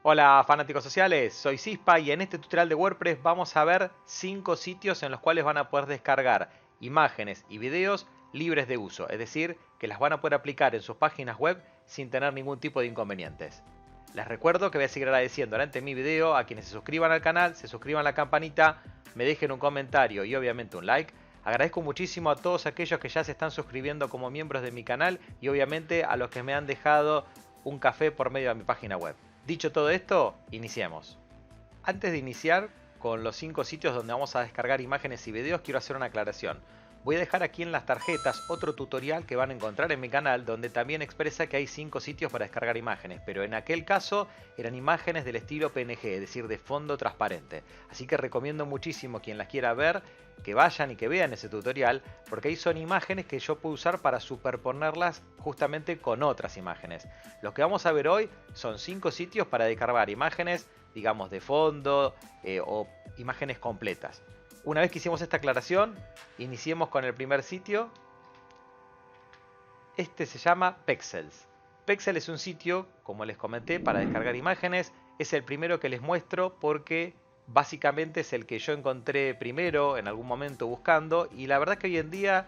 Hola fanáticos sociales, soy Cispa y en este tutorial de WordPress vamos a ver 5 sitios en los cuales van a poder descargar imágenes y videos libres de uso, es decir, que las van a poder aplicar en sus páginas web sin tener ningún tipo de inconvenientes. Les recuerdo que voy a seguir agradeciendo durante mi video a quienes se suscriban al canal, se suscriban a la campanita, me dejen un comentario y obviamente un like. Agradezco muchísimo a todos aquellos que ya se están suscribiendo como miembros de mi canal y obviamente a los que me han dejado un café por medio de mi página web. Dicho todo esto, iniciemos. Antes de iniciar con los 5 sitios donde vamos a descargar imágenes y videos, quiero hacer una aclaración. Voy a dejar aquí en las tarjetas otro tutorial que van a encontrar en mi canal donde también expresa que hay 5 sitios para descargar imágenes, pero en aquel caso eran imágenes del estilo PNG, es decir, de fondo transparente. Así que recomiendo muchísimo quien las quiera ver que vayan y que vean ese tutorial, porque ahí son imágenes que yo puedo usar para superponerlas justamente con otras imágenes. Lo que vamos a ver hoy son 5 sitios para descargar imágenes, digamos, de fondo o imágenes completas. Una vez que hicimos esta aclaración, iniciemos con el primer sitio. Este se llama Pexels. Pexel es un sitio, como les comenté, para descargar imágenes. Es el primero que les muestro porque básicamente es el que yo encontré primero en algún momento buscando, y la verdad que hoy en día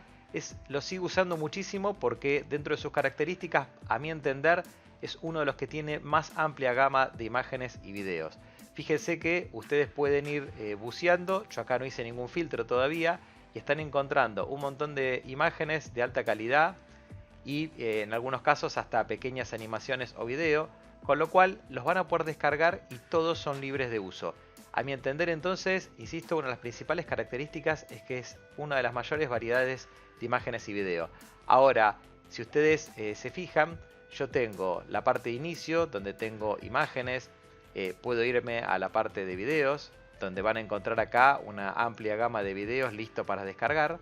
lo sigo usando muchísimo porque dentro de sus características, a mi entender, es uno de los que tiene más amplia gama de imágenes y videos. Fíjense que ustedes pueden ir buceando, yo acá no hice ningún filtro todavía, y están encontrando un montón de imágenes de alta calidad y en algunos casos hasta pequeñas animaciones o video, con lo cual los van a poder descargar y todos son libres de uso. A mi entender entonces, insisto, una de las principales características es que es una de las mayores variedades de imágenes y video. Ahora, si ustedes se fijan, yo tengo la parte de inicio donde tengo imágenes, puedo irme a la parte de videos, donde van a encontrar acá una amplia gama de videos listo para descargar.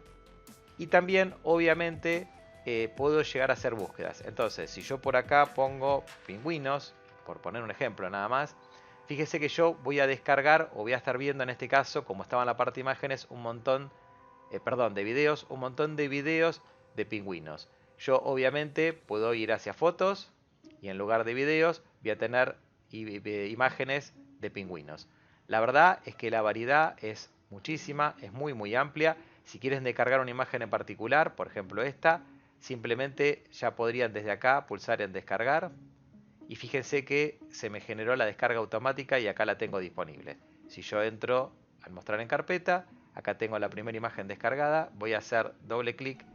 Y también, obviamente, puedo llegar a hacer búsquedas. Entonces, si yo por acá pongo pingüinos, por poner un ejemplo nada más, fíjese que yo voy a descargar o voy a estar viendo en este caso, como estaba en la parte de imágenes, un montón, perdón, de videos, un montón de videos de pingüinos. Yo obviamente puedo ir hacia fotos y en lugar de videos voy a tener imágenes de pingüinos. La verdad es que la variedad es muchísima, es muy amplia. Si quieren descargar una imagen en particular, por ejemplo esta, simplemente ya podrían desde acá pulsar en descargar y fíjense que se me generó la descarga automática y acá la tengo disponible. Si yo entro al mostrar en carpeta, acá tengo la primera imagen descargada, voy a hacer doble clic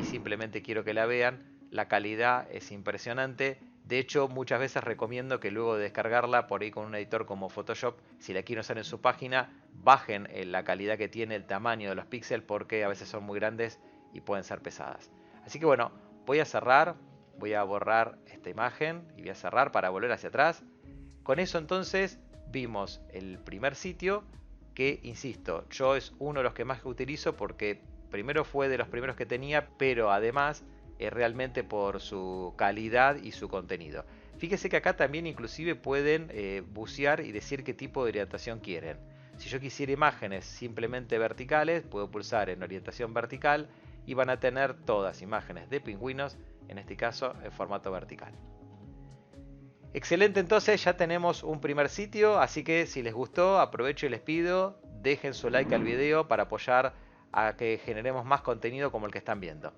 y simplemente quiero que la vean. La calidad es impresionante. De hecho, muchas veces recomiendo que luego de descargarla por ahí con un editor como Photoshop, si la quieren usar en su página, bajen la calidad que tiene, el tamaño de los píxeles, porque a veces son muy grandes y pueden ser pesadas. Así que bueno, voy a cerrar, voy a borrar esta imagen y voy a cerrar para volver hacia atrás. Con eso entonces vimos el primer sitio que, insisto, yo es uno de los que más utilizo porque primero fue de los primeros que tenía, pero además realmente por su calidad y su contenido. Fíjese que acá también inclusive pueden bucear y decir qué tipo de orientación quieren. Si yo quisiera imágenes simplemente verticales, puedo pulsar en orientación vertical y van a tener todas imágenes de pingüinos, en este caso en formato vertical. Excelente, entonces ya tenemos un primer sitio, así que si les gustó, aprovecho y les pido, dejen su like al video para apoyar a que generemos más contenido como el que están viendo.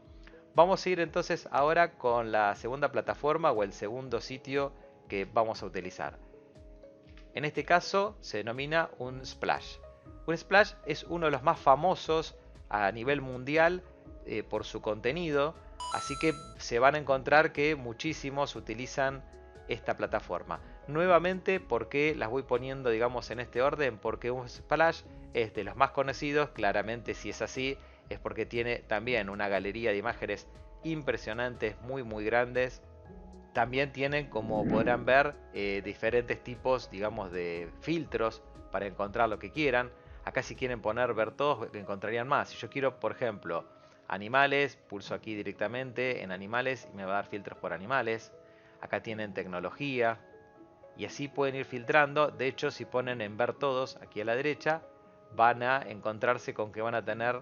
Vamos a ir entonces ahora con la segunda plataforma o el segundo sitio que vamos a utilizar. En este caso se denomina un Splash. Un Splash es uno de los más famosos a nivel mundial por su contenido, así que se van a encontrar que muchísimos utilizan esta plataforma. Nuevamente, ¿por qué las voy poniendo, digamos, en este orden? Porque un Splash es de los más conocidos, claramente si es así, es porque tiene también una galería de imágenes impresionantes, muy grandes. También tienen, como podrán ver, diferentes tipos, digamos, de filtros para encontrar lo que quieran. Acá si quieren poner ver todos, encontrarían más. Si yo quiero, por ejemplo, animales, pulso aquí directamente en animales y me va a dar filtros por animales. Acá tienen tecnología y así pueden ir filtrando. De hecho, si ponen en ver todos aquí a la derecha, van a encontrarse con que van a tener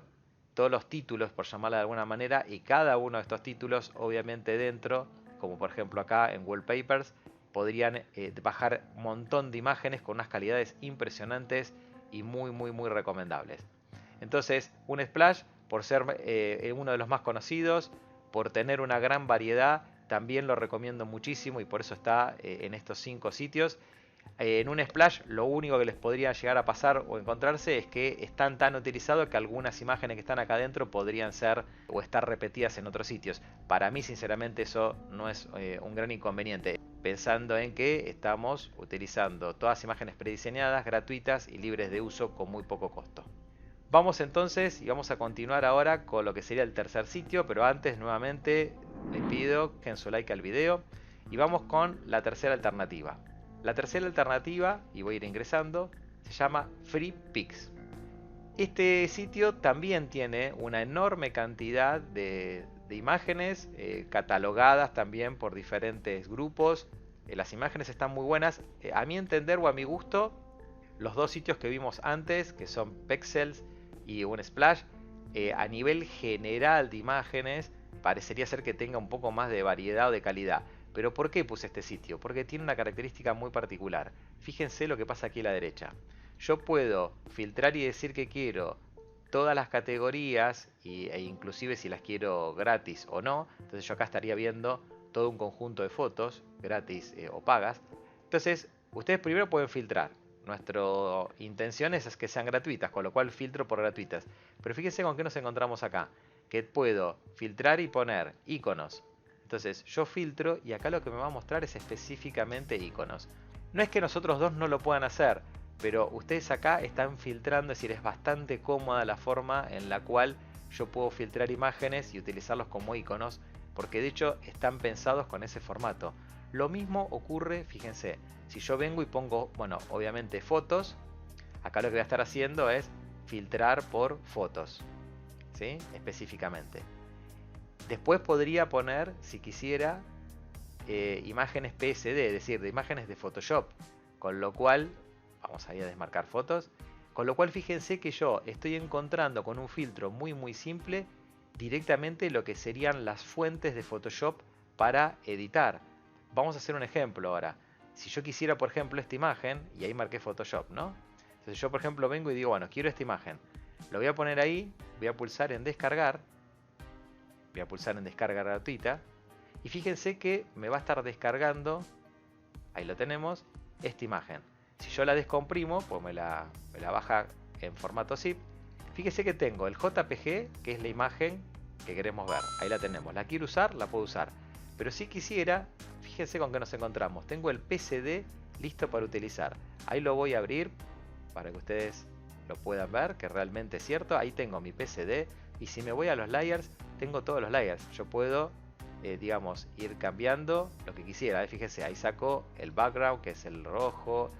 todos los títulos, por llamarla de alguna manera, y cada uno de estos títulos obviamente dentro, como por ejemplo acá en Wallpapers, podrían bajar un montón de imágenes con unas calidades impresionantes y muy recomendables. Entonces, Unsplash, por ser uno de los más conocidos, por tener una gran variedad, también lo recomiendo muchísimo y por eso está en estos 5 sitios. En Unsplash lo único que les podría llegar a pasar o encontrarse es que están tan utilizados que algunas imágenes que están acá adentro podrían ser o estar repetidas en otros sitios. Para mí sinceramente eso no es un gran inconveniente, pensando en que estamos utilizando todas imágenes prediseñadas, gratuitas y libres de uso con muy poco costo. Vamos entonces y vamos a continuar ahora con lo que sería el tercer sitio, pero antes nuevamente les pido que den su like al video y vamos con la tercera alternativa. La tercera alternativa, y voy a ir ingresando, se llama FreePix. Este sitio también tiene una enorme cantidad de imágenes catalogadas también por diferentes grupos. Las imágenes están muy buenas. A mi entender o a mi gusto, los dos sitios que vimos antes, que son Pexels y Unsplash, a nivel general de imágenes, parecería ser que tenga un poco más de variedad o de calidad. Pero ¿por qué puse este sitio? Porque tiene una característica muy particular. Fíjense lo que pasa aquí a la derecha. Yo puedo filtrar y decir que quiero todas las categorías e inclusive si las quiero gratis o no. Entonces yo acá estaría viendo todo un conjunto de fotos gratis o pagas. Entonces ustedes primero pueden filtrar. Nuestra intención es que sean gratuitas, con lo cual filtro por gratuitas. Pero fíjense con qué nos encontramos acá. Que puedo filtrar y poner iconos. Entonces yo filtro y acá lo que me va a mostrar es específicamente iconos. No es que nosotros dos no lo puedan hacer, pero ustedes acá están filtrando, es decir, es bastante cómoda la forma en la cual yo puedo filtrar imágenes y utilizarlos como iconos, porque de hecho están pensados con ese formato. Lo mismo ocurre, fíjense, si yo vengo y pongo, bueno, obviamente fotos, acá lo que voy a estar haciendo es filtrar por fotos, ¿sí? Específicamente. Después podría poner, si quisiera, imágenes PSD, es decir, de imágenes de Photoshop. Con lo cual, vamos a ir a desmarcar fotos. Con lo cual, fíjense que yo estoy encontrando con un filtro muy simple directamente lo que serían las fuentes de Photoshop para editar. Vamos a hacer un ejemplo ahora. Si yo quisiera, por ejemplo, esta imagen, y ahí marqué Photoshop, ¿no? Entonces yo, por ejemplo, vengo y digo, bueno, quiero esta imagen. Lo voy a poner ahí, voy a pulsar en descargar. Voy a pulsar en descarga gratuita y fíjense que me va a estar descargando, ahí lo tenemos, esta imagen. Si yo la descomprimo, pues me la baja en formato zip. Fíjense que tengo el JPG, que es la imagen que queremos ver. Ahí la tenemos. La quiero usar, la puedo usar. Pero si quisiera, fíjense con qué nos encontramos. Tengo el PSD listo para utilizar. Ahí lo voy a abrir para que ustedes lo puedan ver, que realmente es cierto. Ahí tengo mi PSD y si me voy a los layers, tengo todos los layers. Yo puedo, digamos, ir cambiando lo que quisiera. Fíjense, ahí saco el background, que es el rojo.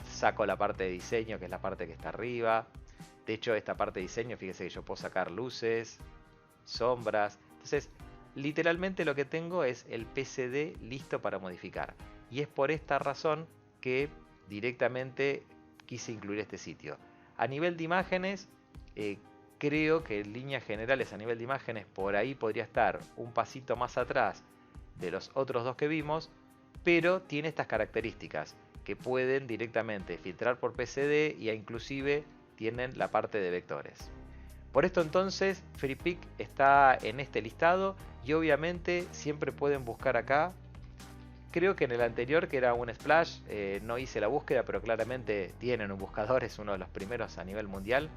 Saco la parte de diseño, que es la parte que está arriba. De hecho, esta parte de diseño, fíjense que yo puedo sacar luces, sombras. Entonces, literalmente lo que tengo es el PSD listo para modificar. Y es por esta razón que directamente quise incluir este sitio. A nivel de imágenes, creo que en líneas generales a nivel de imágenes por ahí podría estar un pasito más atrás de los otros dos que vimos, pero tiene estas características que pueden directamente filtrar por PSD y inclusive tienen la parte de vectores. Por esto entonces FreePix está en este listado y obviamente siempre pueden buscar acá. Creo que en el anterior, que era Unsplash, no hice la búsqueda, pero claramente tienen un buscador, es uno de los primeros a nivel mundial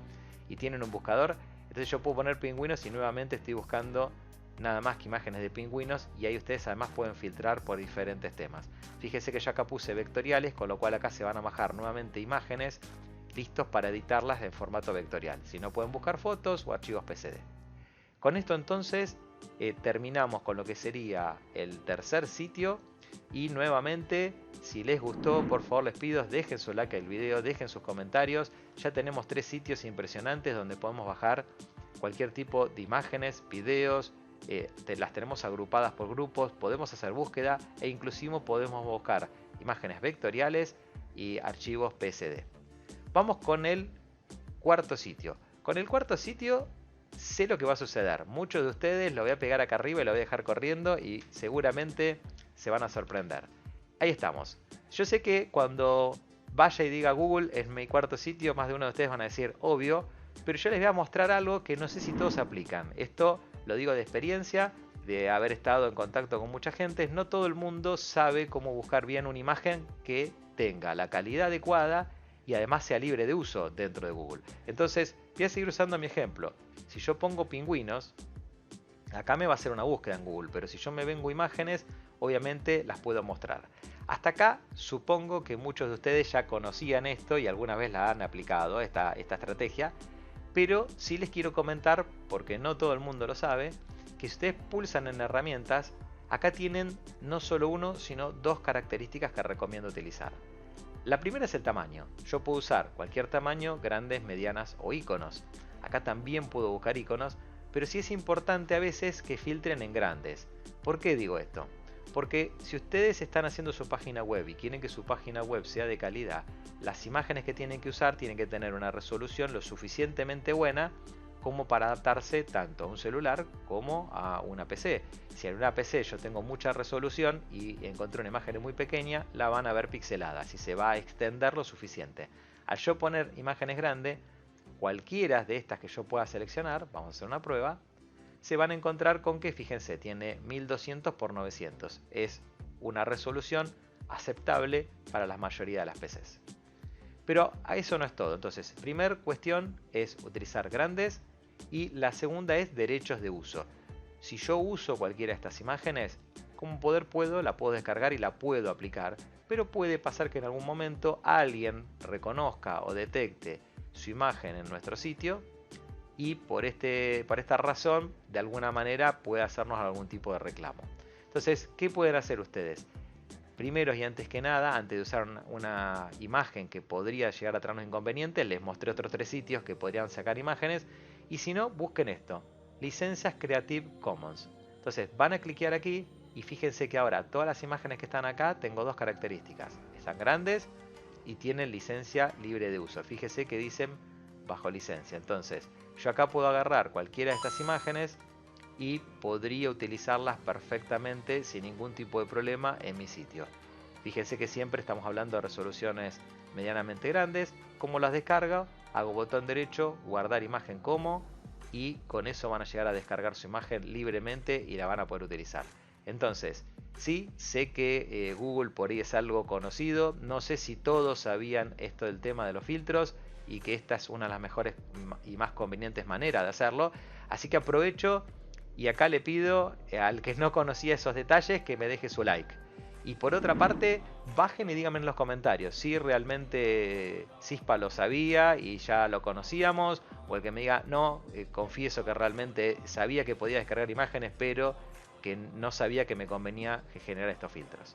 y tienen un buscador. Entonces yo puedo poner pingüinos y nuevamente estoy buscando nada más que imágenes de pingüinos y ahí ustedes además pueden filtrar por diferentes temas. Fíjense que yo acá puse vectoriales, con lo cual acá se van a bajar nuevamente imágenes listos para editarlas en formato vectorial. Si no, pueden buscar fotos o archivos PSD. Con esto entonces terminamos con lo que sería el tercer sitio. Y nuevamente, si les gustó, por favor les pido, dejen su like al video, dejen sus comentarios. Ya tenemos 3 sitios impresionantes donde podemos bajar cualquier tipo de imágenes, videos. Las tenemos agrupadas por grupos, podemos hacer búsqueda e inclusive podemos buscar imágenes vectoriales y archivos PSD. Vamos con el cuarto sitio. Con el cuarto sitio sé lo que va a suceder. Muchos de ustedes lo voy a pegar acá arriba y lo voy a dejar corriendo y seguramente se van a sorprender. Ahí estamos. Yo sé que cuando vaya y diga Google es mi cuarto sitio, más de uno de ustedes van a decir obvio, pero yo les voy a mostrar algo que no sé si todos aplican. Esto lo digo de experiencia, de haber estado en contacto con mucha gente. No todo el mundo sabe cómo buscar bien una imagen que tenga la calidad adecuada y además sea libre de uso dentro de Google. Entonces voy a seguir usando mi ejemplo. Si yo pongo pingüinos, acá me va a hacer una búsqueda en Google, pero si yo me vengo imágenes, obviamente las puedo mostrar. Hasta acá supongo que muchos de ustedes ya conocían esto y alguna vez la han aplicado, esta estrategia, pero sí les quiero comentar, porque no todo el mundo lo sabe, que si ustedes pulsan en herramientas, acá tienen no solo uno, sino dos características que recomiendo utilizar. La primera es el tamaño. Yo puedo usar cualquier tamaño, grandes, medianas o iconos. Acá también puedo buscar iconos, pero sí es importante a veces que filtren en grandes. ¿Por qué digo esto? Porque si ustedes están haciendo su página web y quieren que su página web sea de calidad, las imágenes que tienen que usar tienen que tener una resolución lo suficientemente buena como para adaptarse tanto a un celular como a una PC. Si en una PC yo tengo mucha resolución y encontré una imagen muy pequeña, la van a ver pixelada, si se va a extender lo suficiente. Al yo poner imágenes grandes, cualquiera de estas que yo pueda seleccionar, vamos a hacer una prueba, se van a encontrar con que, fíjense, tiene 1200 x 900. Es una resolución aceptable para la mayoría de las PCs. Pero a eso no es todo. Entonces, primer cuestión es utilizar grandes y la segunda es derechos de uso. Si yo uso cualquiera de estas imágenes, como poder la puedo descargar y la puedo aplicar, pero puede pasar que en algún momento alguien reconozca o detecte su imagen en nuestro sitio y por esta razón de alguna manera puede hacernos algún tipo de reclamo. Entonces, ¿qué pueden hacer ustedes? Primero y antes que nada, antes de usar una imagen que podría llegar a traernos inconvenientes, les mostré otros 3 sitios que podrían sacar imágenes. Y si no, busquen esto, licencias Creative Commons. Entonces van a cliquear aquí y fíjense que ahora todas las imágenes que están acá tengo dos características. Están grandes y tienen licencia libre de uso. Fíjense que dicen bajo licencia. Entonces yo acá puedo agarrar cualquiera de estas imágenes y podría utilizarlas perfectamente sin ningún tipo de problema en mi sitio. Fíjense que siempre estamos hablando de resoluciones medianamente grandes. Como las descargo, hago botón derecho, guardar imagen como, y con eso van a llegar a descargar su imagen libremente y la van a poder utilizar. Entonces, sí, sé que Google por ahí es algo conocido. No sé si todos sabían esto del tema de los filtros y que esta es una de las mejores y más convenientes maneras de hacerlo. Así que aprovecho y acá le pido al que no conocía esos detalles que me deje su like. Y por otra parte, bajen y díganme en los comentarios si realmente Cispa lo sabía y ya lo conocíamos, o el que me diga, no, confieso que realmente sabía que podía descargar imágenes, pero que no sabía que me convenía generar estos filtros.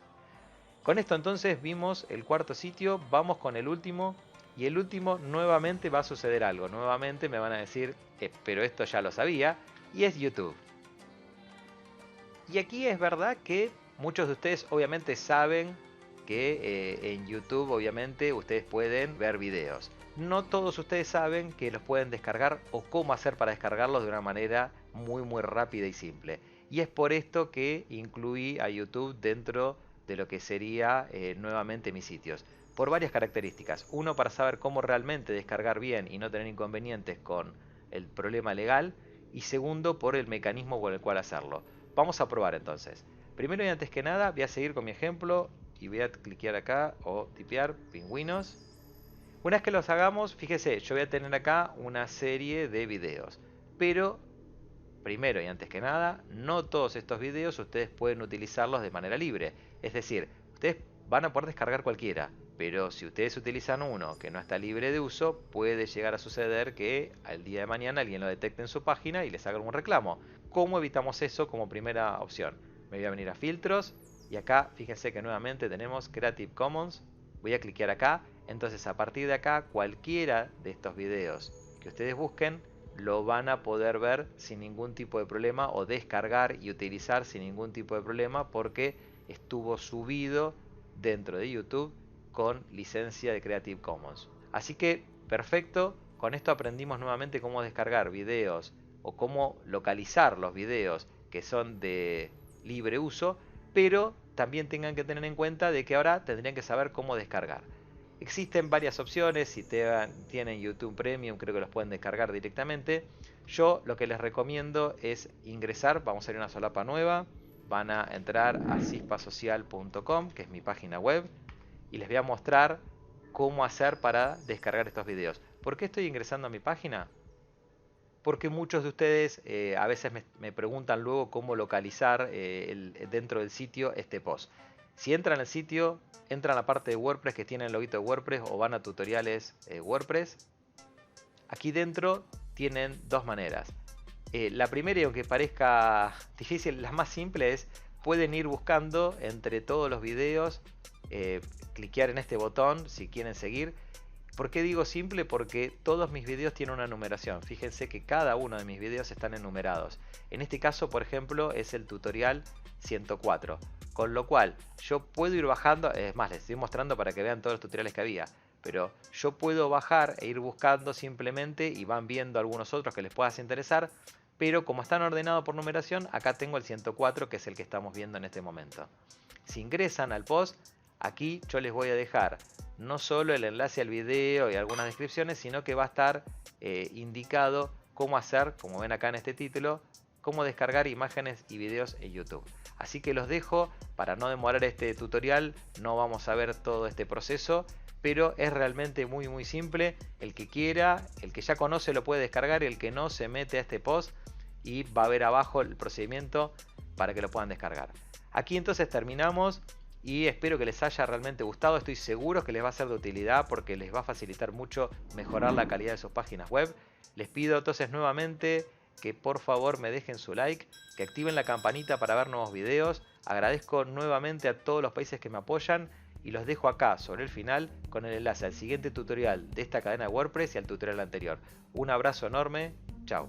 Con esto entonces vimos el cuarto sitio, vamos con el último. Y el último nuevamente va a suceder algo, nuevamente me van a decir, pero esto ya lo sabía, y es YouTube. Y aquí es verdad que muchos de ustedes obviamente saben que en YouTube obviamente ustedes pueden ver videos. No todos ustedes saben que los pueden descargar o cómo hacer para descargarlos de una manera muy rápida y simple. Y es por esto que incluí a YouTube dentro de lo que sería nuevamente mis sitios. Por varias características. Uno, para saber cómo realmente descargar bien y no tener inconvenientes con el problema legal. Y segundo, por el mecanismo por el cual hacerlo. Vamos a probar entonces. Primero y antes que nada voy a seguir con mi ejemplo y voy a cliquear acá o tipear pingüinos. Una vez que los hagamos, fíjese, yo voy a tener acá una serie de videos. Pero, primero y antes que nada, no todos estos videos ustedes pueden utilizarlos de manera libre. Es decir, ustedes van a poder descargar cualquiera. Pero si ustedes utilizan uno que no está libre de uso, puede llegar a suceder que al día de mañana alguien lo detecte en su página y les haga algún reclamo. ¿Cómo evitamos eso como primera opción? Me voy a venir a filtros y acá fíjense que nuevamente tenemos Creative Commons. Voy a cliquear acá. Entonces a partir de acá cualquiera de estos videos que ustedes busquen lo van a poder ver sin ningún tipo de problema o descargar y utilizar sin ningún tipo de problema porque estuvo subido dentro de YouTube con licencia de Creative Commons. Así que perfecto, con esto aprendimos nuevamente cómo descargar videos o cómo localizar los videos que son de libre uso, pero también tengan que tener en cuenta de que ahora tendrían que saber cómo descargar. Existen varias opciones, si tienen YouTube Premium creo que los pueden descargar directamente. Yo lo que les recomiendo es ingresar, vamos a ir a una solapa nueva, van a entrar a cispasocial.com, que es mi página web, y les voy a mostrar cómo hacer para descargar estos videos. ¿Por qué estoy ingresando a mi página? Porque muchos de ustedes a veces me preguntan luego cómo localizar dentro del sitio este post. Si entran al sitio, entran a la parte de WordPress que tiene el loguito de WordPress o van a tutoriales WordPress. Aquí dentro tienen dos maneras. La primera, y aunque parezca difícil, la más simple es, pueden ir buscando entre todos los videos, cliquear en este botón si quieren seguir. ¿Por qué digo simple? Porque todos mis videos tienen una numeración. Fíjense que cada uno de mis videos están enumerados. En este caso, por ejemplo, es el tutorial 104. Con lo cual, yo puedo ir bajando, es más, les estoy mostrando para que vean todos los tutoriales que había. Pero yo puedo bajar e ir buscando simplemente y van viendo algunos otros que les puedan interesar. Pero como están ordenados por numeración, acá tengo el 104 que es el que estamos viendo en este momento. Si ingresan al post, aquí yo les voy a dejar no solo el enlace al video y algunas descripciones, sino que va a estar indicado cómo hacer, como ven acá en este título, cómo descargar imágenes y videos en YouTube. Así que los dejo, para no demorar este tutorial, no vamos a ver todo este proceso, pero es realmente muy simple. El que quiera, el que ya conoce lo puede descargar, el que no se mete a este post y va a ver abajo el procedimiento para que lo puedan descargar. Aquí entonces terminamos. Y espero que les haya realmente gustado, estoy seguro que les va a ser de utilidad porque les va a facilitar mucho mejorar la calidad de sus páginas web. Les pido entonces nuevamente que por favor me dejen su like, que activen la campanita para ver nuevos videos. Agradezco nuevamente a todos los países que me apoyan y los dejo acá sobre el final con el enlace al siguiente tutorial de esta cadena de WordPress y al tutorial anterior. Un abrazo enorme, chao.